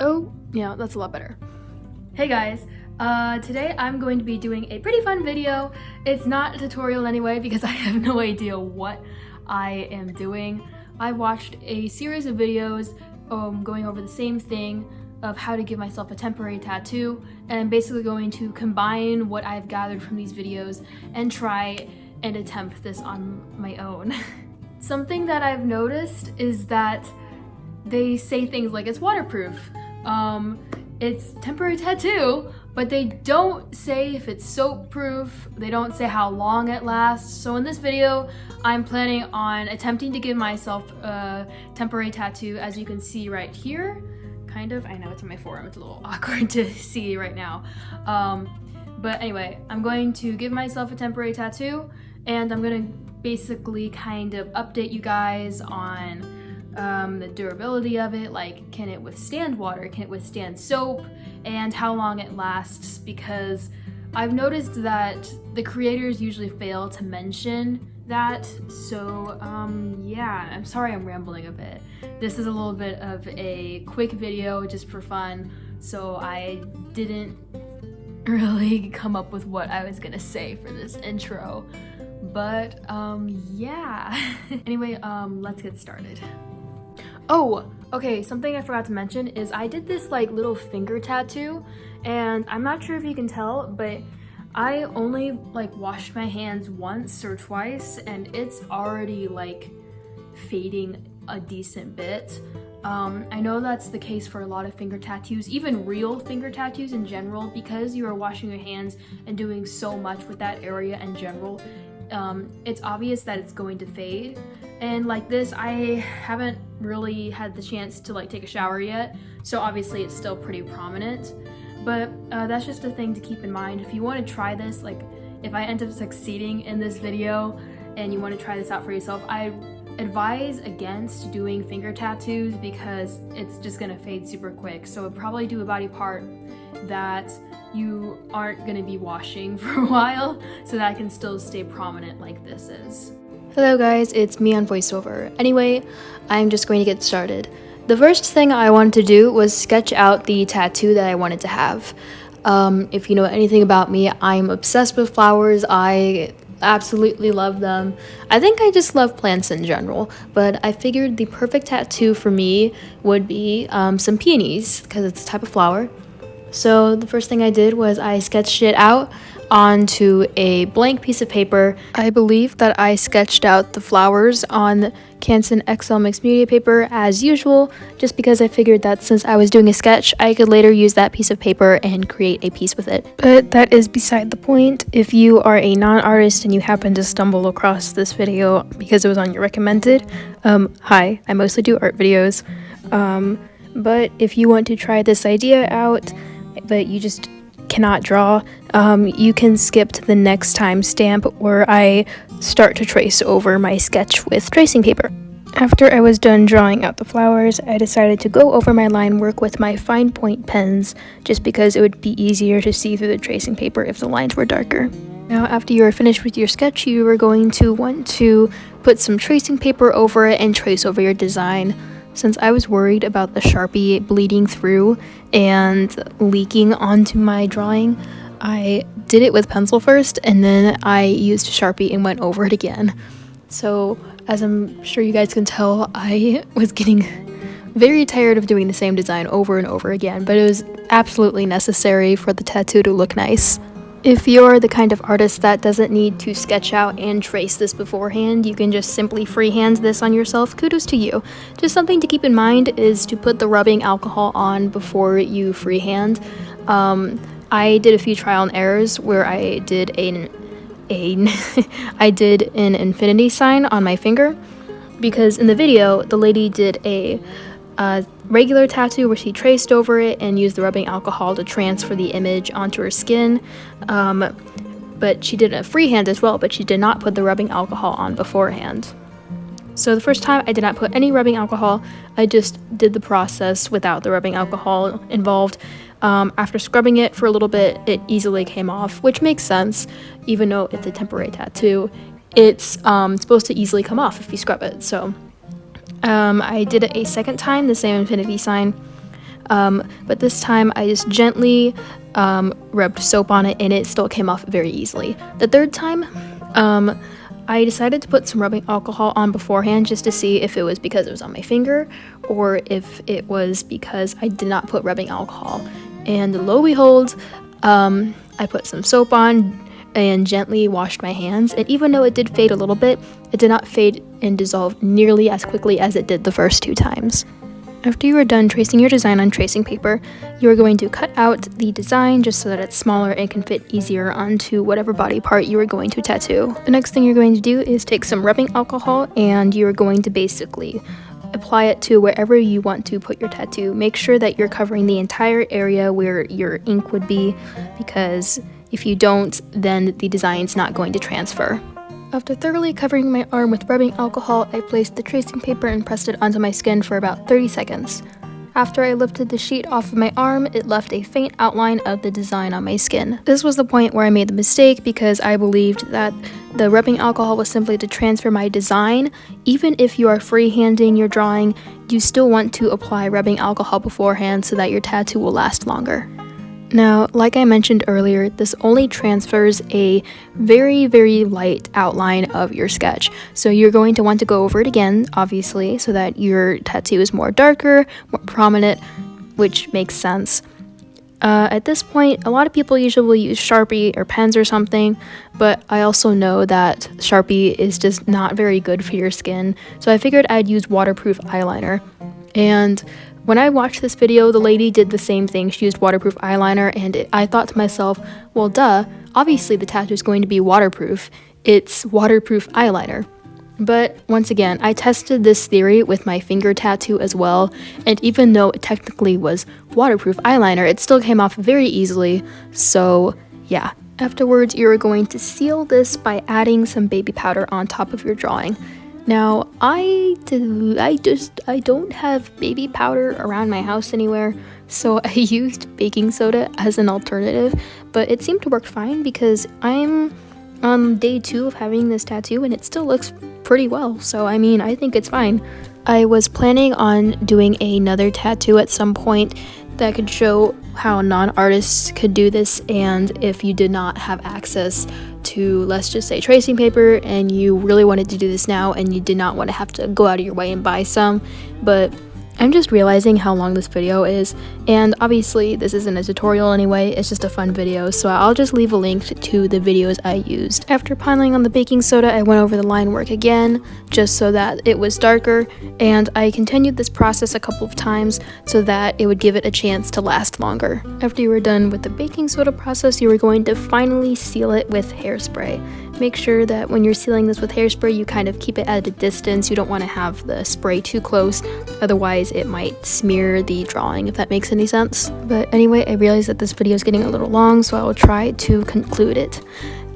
Oh, yeah, that's a lot better. Hey guys, today I'm going to be doing a pretty fun video. It's not a tutorial anyway because I have no idea what I am doing. I watched a series of videos going over the same thing of how to give myself a temporary tattoo, and I'm basically going to combine what I've gathered from these videos and try and attempt this on my own. Something that I've noticed is that they say things like it's waterproof, it's temporary tattoo, but they don't say if it's soap proof, they don't say how long it lasts. So in this video, I'm planning on attempting to give myself a temporary tattoo, as you can see right here. Kind of, I know it's on my forearm, it's a little awkward to see right now. But anyway, I'm going to give myself a temporary tattoo, and I'm gonna basically kind of update you guys on the durability of it, like can it withstand water, can it withstand soap, and how long it lasts, because I've noticed that the creators usually fail to mention that. So yeah, I'm sorry I'm rambling a bit. This is a little bit of a quick video just for fun, so I didn't really come up with what I was gonna say for this intro, but yeah. Anyway, let's get started. Oh, okay, something I forgot to mention is I did this like little finger tattoo, and I'm not sure if you can tell, but I only like washed my hands once or twice, and it's already like fading a decent bit. I know that's the case for a lot of finger tattoos, even real finger tattoos in general, because you are washing your hands and doing so much with that area in general. It's obvious that it's going to fade. And like this, I haven't really had the chance to like take a shower yet, so obviously it's still pretty prominent. But that's just a thing to keep in mind. If you want to try this, like if I end up succeeding in this video and you want to try this out for yourself, I advise against doing finger tattoos because it's just gonna fade super quick. So probably do a body part that you aren't gonna be washing for a while, so that can still stay prominent like this is. Hello guys, it's me on voiceover. Anyway, I'm just going to get started. The first thing I wanted to do was sketch out the tattoo that I wanted to have. If you know anything about me, I'm obsessed with flowers. I absolutely love them. I think I just love plants in general, but I figured the perfect tattoo for me would be some peonies, because it's a type of flower. So the first thing I did was I sketched it out onto a blank piece of paper. I believe that I sketched out the flowers on Canson XL mixed media paper as usual, just because I figured that since I was doing a sketch, I could later use that piece of paper and create a piece with it. But that is beside the point. If you are a non-artist and you happen to stumble across this video because it was on your recommended, hi, I mostly do art videos. But if you want to try this idea out, but you just cannot draw, you can skip to the next timestamp where I start to trace over my sketch with tracing paper. After I was done drawing out the flowers, I decided to go over my line work with my fine point pens, just because it would be easier to see through the tracing paper if the lines were darker. Now, after you are finished with your sketch, you are going to want to put some tracing paper over it and trace over your design. Since I was worried about the Sharpie bleeding through and leaking onto my drawing, I did it with pencil first, and then I used Sharpie and went over it again. So, as I'm sure you guys can tell, I was getting very tired of doing the same design over and over again, but it was absolutely necessary for the tattoo to look nice. If you're the kind of artist that doesn't need to sketch out and trace this beforehand, you can just simply freehand this on yourself, kudos to you. Just something to keep in mind is to put the rubbing alcohol on before you freehand. I did a few trial and errors where I did I did an infinity sign on my finger, because in the video the lady did a regular tattoo where she traced over it and used the rubbing alcohol to transfer the image onto her skin, but she did a freehand as well, but she did not put the rubbing alcohol on beforehand. So the first time I did not put any rubbing alcohol, I just did the process without the rubbing alcohol involved. After scrubbing it for a little bit, it easily came off, which makes sense. Even though it's a temporary tattoo, it's supposed to easily come off if you scrub it. So I did it a second time, the same infinity sign. but this time I just gently rubbed soap on it and it still came off very easily. The third time, I decided to put some rubbing alcohol on beforehand just to see if it was because it was on my finger or if it was because I did not put rubbing alcohol. And lo and behold, I put some soap on and gently washed my hands, and even though it did fade a little bit, it did not fade and dissolve nearly as quickly as it did the first 2 times. After you are done tracing your design on tracing paper, you are going to cut out the design just so that it's smaller and can fit easier onto whatever body part you are going to tattoo. The next thing you're going to do is take some rubbing alcohol and you're going to basically apply it to wherever you want to put your tattoo. Make sure that you're covering the entire area where your ink would be, because if you don't, then the design's not going to transfer. After thoroughly covering my arm with rubbing alcohol, I placed the tracing paper and pressed it onto my skin for about 30 seconds. After I lifted the sheet off of my arm, it left a faint outline of the design on my skin. This was the point where I made the mistake because I believed that the rubbing alcohol was simply to transfer my design. Even if you are freehanding your drawing, you still want to apply rubbing alcohol beforehand so that your tattoo will last longer. Now, like I mentioned earlier, this only transfers a very, very light outline of your sketch. So you're going to want to go over it again, obviously, so that your tattoo is more darker, more prominent, which makes sense. At this point, a lot of people usually use Sharpie or pens or something, but I also know that Sharpie is just not very good for your skin, so I figured I'd use waterproof eyeliner. And when I watched this video, the lady did the same thing. She used waterproof eyeliner, and I thought to myself, well, duh, obviously the tattoo is going to be waterproof. It's waterproof eyeliner. But once again, I tested this theory with my finger tattoo as well, and even though it technically was waterproof eyeliner, it still came off very easily, so yeah. Afterwards, you're going to seal this by adding some baby powder on top of your drawing. Now, I don't have baby powder around my house anywhere, so I used baking soda as an alternative, but it seemed to work fine because I'm on day 2 of having this tattoo and it still looks pretty well, so I mean, I think it's fine. I was planning on doing another tattoo at some point that could show how non-artists could do this, and if you did not have access to, let's just say, tracing paper and you really wanted to do this now and you did not want to have to go out of your way and buy some. But I'm just realizing how long this video is, and obviously this isn't a tutorial anyway, it's just a fun video, so I'll just leave a link to the videos I used. After piling on the baking soda, I went over the line work again, just so that it was darker, and I continued this process a couple of times so that it would give it a chance to last longer. After you were done with the baking soda process, you were going to finally seal it with hairspray. Make sure that when you're sealing this with hairspray, you kind of keep it at a distance. You don't want to have the spray too close, otherwise it might smear the drawing, if that makes any sense. But anyway, I realize that this video is getting a little long, so I will try to conclude it.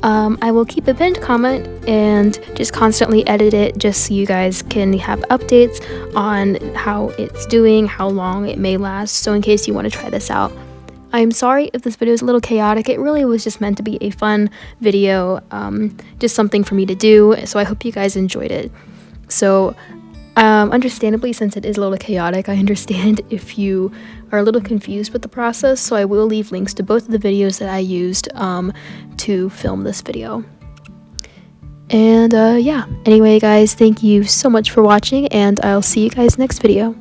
I will keep a pinned comment and just constantly edit it just so you guys can have updates on how it's doing, how long it may last, so in case you want to try this out. I'm sorry if this video is a little chaotic. It really was just meant to be a fun video, just something for me to do, so I hope you guys enjoyed it. So, understandably, since it is a little chaotic, I understand if you are a little confused with the process, so I will leave links to both of the videos that I used to film this video. And yeah, anyway guys, thank you so much for watching, and I'll see you guys next video.